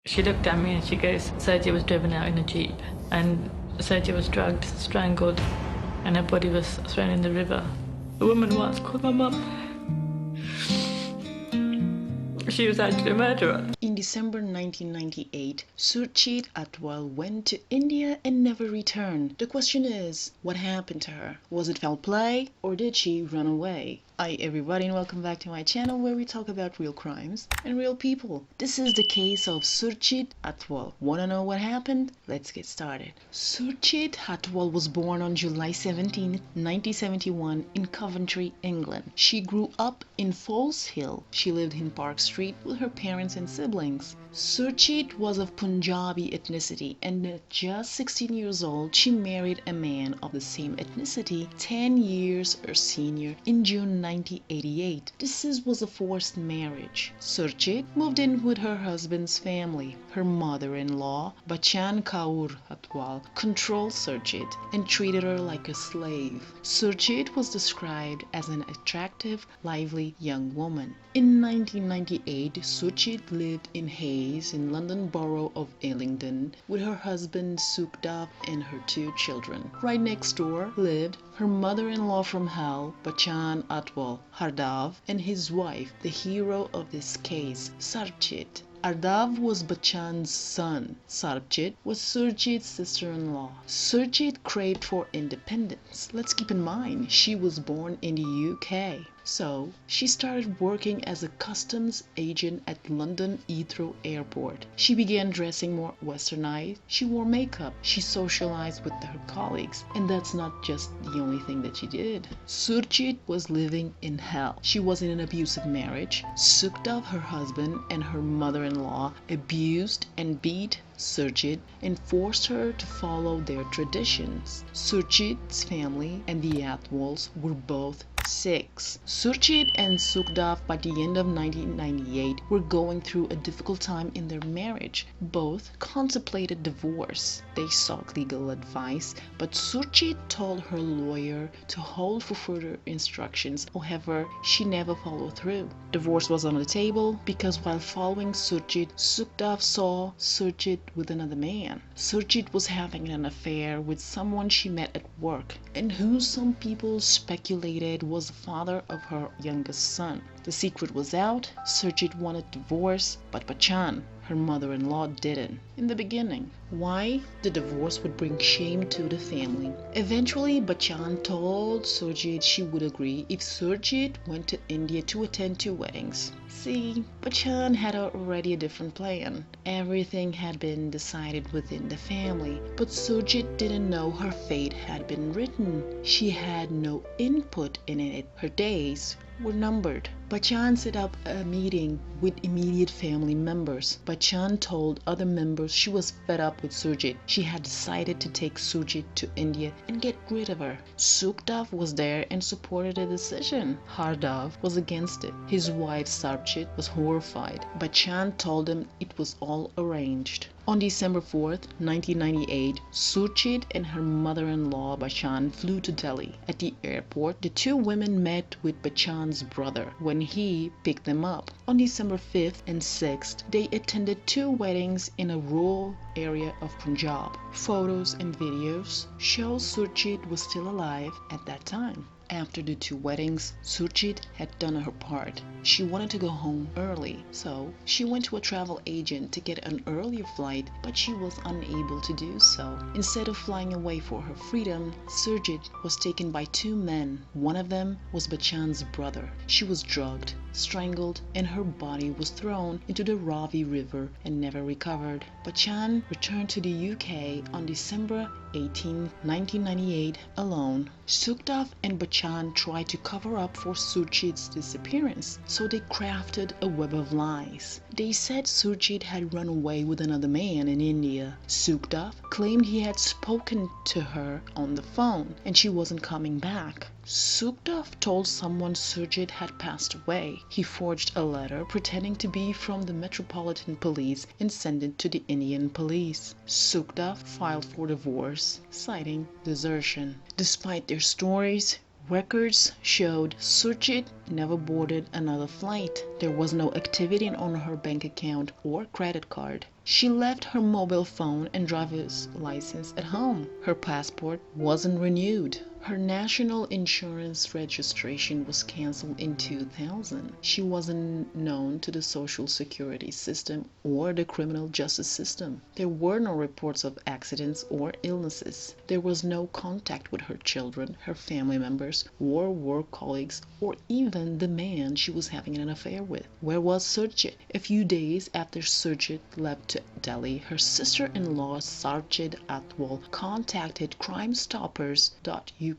She looked at me and she goes, Surjit was driven out in a jeep and Surjit was drugged, strangled, and her body was thrown in the river. The woman once called my mum. She was actually a murderer. In December 1998, Surjit Athwal went to India and never returned. The question is, what happened to her? Was it foul play or did she run away? Hi everybody and welcome back to my channel where we talk about real crimes and real people. This is the case of Surjit Athwal. Wanna know what happened? Let's get started. Surjit Athwal was born on July 17, 1971 in Coventry, England. She grew up in Falls Hill. She lived in Park Street with her parents and siblings. Surjit was of Punjabi ethnicity and at just 16 years old she married a man of the same ethnicity 10 years her senior in June 1988. This was a forced marriage. Surjit moved in with her husband's family. Her mother-in-law, Bachan Kaur Athwal, controlled Surjit and treated her like a slave. Surjit was described as an attractive, lively young woman. In 1998, Surjit lived in Hayes in London Borough of Islington with her husband Sukdev and her 2 children. Right next door lived her mother-in-law from hell, Bachan Athwal, her.The, and his wife, the hero of this case, Sarbjit. her.The was Bachan's son. Sarbjit was Surjit's sister-in-law. Surjit craved for independence. Let's keep in mind, she was born in the UK. So, she started working as a customs agent at London Heathrow Airport. She began dressing more westernized. She wore makeup. She socialized with her colleagues. And that's not just the only thing that she did. Surjit was living in hell. She was in an abusive marriage. Sukdev, her husband, and her mother-in-law abused and beat Surjit and forced her to follow their traditions. Surjit's family and the Athwals were both sick. Surjit and Sukdev by the end of 1998 were going through a difficult time in their marriage. Both contemplated divorce. They sought legal advice, but Surjit told her lawyer to hold for further instructions. However, she never followed through. Divorce was on the table because while following Surjit, Sukdev saw Surjit with another man. Surjit was having an affair with someone she met at work and who some people speculated was the father of her youngest son. The secret was out. Surjit wanted divorce, but Bachan, her mother-in-law, didn't in the beginning. Why? The divorce would bring shame to the family. Eventually, Bachan told Surjit she would agree if Surjit went to India to attend 2 weddings. See, Bachan had already a different plan. Everything had been decided within the family, but Surjit didn't know her fate had been written. She had no input in it. Her days were numbered. Bachan set up a meeting with immediate family members. Bachan told other members she was fed up with Surjit. She had decided to take Surjit to India and get rid of her. Sukdev was there and supported the decision. her.The was against it. His wife Sarbjit was horrified. Bachan told him it was all arranged. On December 4th, 1998, Surjit and her mother-in-law Bachan flew to Delhi. At the airport, the 2 women met with Bachan's brother when he picked them up. On December 5th and 6th, they attended 2 weddings in a rural area of Punjab. Photos and videos show Surjit was still alive at that time. After the 2 weddings, Surjit had done her part. She wanted to go home early, so she went to a travel agent to get an earlier flight, but she was unable to do so. Instead of flying away for her freedom, Surjit was taken by 2 men. One of them was Bachan's brother. She was drugged, strangled, and her body was thrown into the Ravi River and never recovered. Bachan returned to the UK on December 18, 1998 alone. Sukdev and Bachan tried to cover up for Surjit's disappearance, so they crafted a web of lies. They said Surjit had run away with another man in India. Sukdev claimed he had spoken to her on the phone and she wasn't coming back. Sukdev told someone Surjit had passed away. He forged a letter pretending to be from the Metropolitan Police and sent it to the Indian police. Sukdev filed for divorce, citing desertion. Despite their stories, records showed Surjit never boarded another flight. There was no activity on her bank account or credit card. She left her mobile phone and driver's license at home. Her passport wasn't renewed. Her national insurance registration was canceled in 2000. She wasn't known to the social security system or the criminal justice system. There were no reports of accidents or illnesses. There was no contact with her children, her family members, or work colleagues, or even the man she was having an affair with. Where was Surjit? A few days after Surjit left to Delhi, her sister-in-law Surjit Athwal contacted crimestoppers.uk,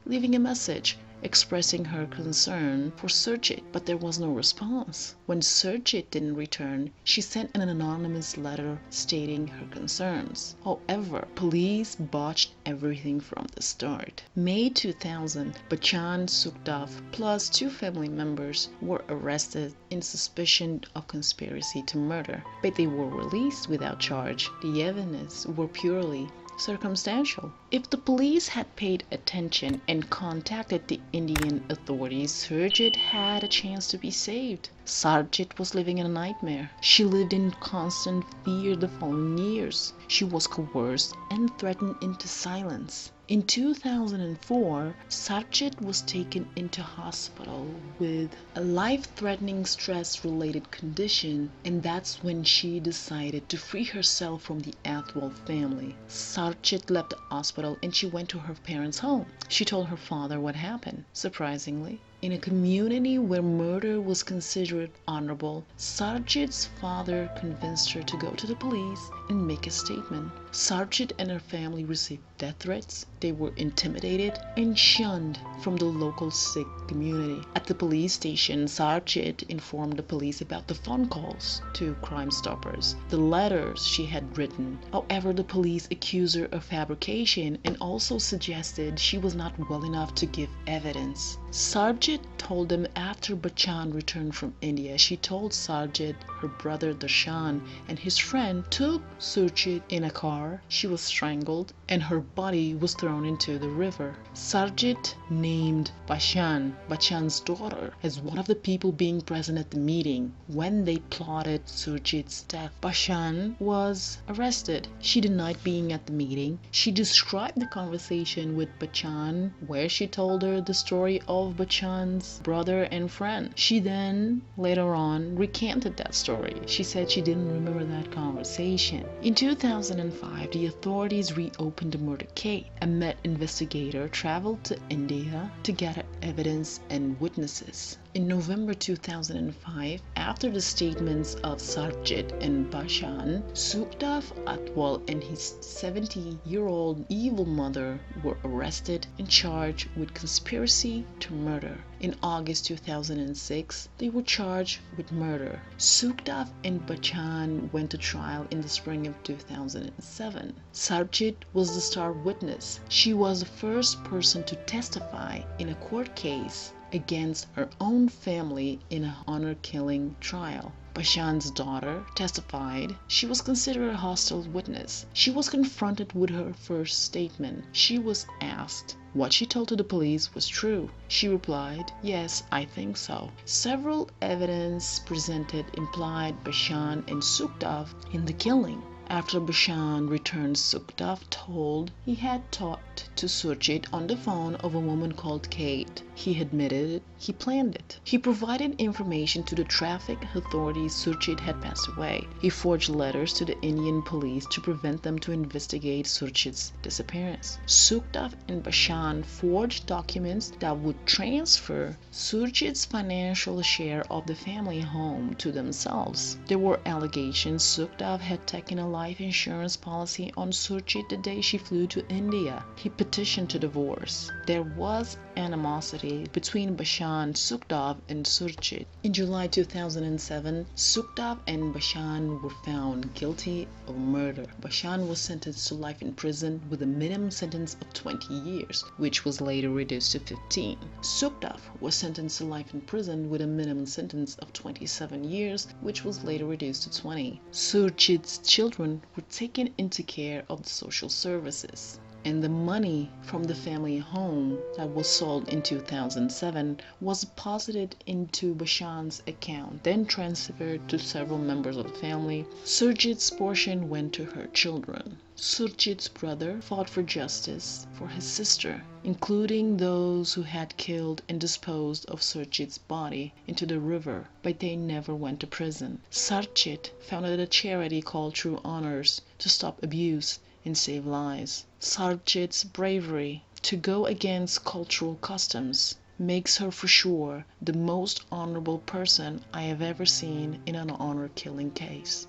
leaving a message expressing her concern for Surjit, but there was no response. When Surjit didn't return, she sent an anonymous letter stating her concerns. However, police botched everything from the start. May 2000, Bachchan Sukhdev plus 2 family members were arrested in suspicion of conspiracy to murder, but they were released without charge. The evidence were purely circumstantial. If the police had paid attention and contacted the Indian authorities, Surjit had a chance to be saved. Sarbjit was living in a nightmare. She lived in constant fear the following years. She was coerced and threatened into silence. In 2004, Sarbjit was taken into hospital with a life-threatening stress-related condition, and that's when she decided to free herself from the Athwal family. Sarbjit left the hospital and she went to her parents' home. She told her father what happened. Surprisingly, in a community where murder was considered honorable, Sarbjit's father convinced her to go to the police and make a statement. Sarbjit and her family received death threats. They were intimidated and shunned from the local Sikh community. At the police station, Sarbjit informed the police about the phone calls to Crime Stoppers, the letters she had written. However, the police accused her of fabrication and also suggested she was not well enough to give evidence. Sarbjit told them after Bachchan returned from India, she told Sarbjit her brother Darshan and his friend took Surjit in a car. She was strangled and her body was thrown into the river. Sarbjit named Bachchan's daughter, as one of the people being present at the meeting when they plotted Surjit's death. Bachchan was arrested. She denied being at the meeting. She described the conversation with Bachchan where she told her the story of Bachchan's brother and friend. She then later on recanted that story. She said she didn't remember that conversation. In 2005, the authorities reopened the murder case. A Met investigator traveled to India to gather evidence and witnesses. In November 2005, after the statements of Sarbjit and Bachchan, Surjit Athwal and his 70-year-old evil mother were arrested and charged with conspiracy to murder. In August 2006, they were charged with murder. Surjit and Bachchan went to trial in the spring of 2007. Sarbjit was the star witness. She was the first person to testify in a court case against her own family in an honor-killing trial. Bachchan's daughter testified. She was considered a hostile witness. She was confronted with her first statement. She was asked what she told to the police was true. She replied, "Yes, I think so." Several evidence presented implied Bachchan and Surjit in the killing. After Bachchan returned, Surjit told he had talked to Surjit on the phone of a woman called Kate. He admitted he planned it. He provided information to the traffic authorities Surjit had passed away. He forged letters to the Indian police to prevent them to investigate Surjit's disappearance. Surjit and Bachchan forged documents that would transfer Surjit's financial share of the family home to themselves. There were allegations Surjit had taken a life insurance policy on Surjit the day she flew to India. He petitioned to divorce. There was animosity between Bachchan, Surjit, and Surjit. In July 2007, Surjit and Bachchan were found guilty of murder. Bachchan was sentenced to life in prison with a minimum sentence of 20 years, which was later reduced to 15. Surjit was sentenced to life in prison with a minimum sentence of 27 years, which was later reduced to 20. Surjit's children were taken into care of the social services. and the money from the family home that was sold in 2007 was deposited into Bashan's account, then transferred to several members of the family. Surjit's portion went to her children. Surjit's brother fought for justice for his sister, including those who had killed and disposed of Surjit's body into the river, but they never went to prison. Sarbjit founded a charity called True Honors to stop abuse and save lives. Sarbjit's bravery to go against cultural customs makes her for sure the most honorable person I have ever seen in an honor killing case.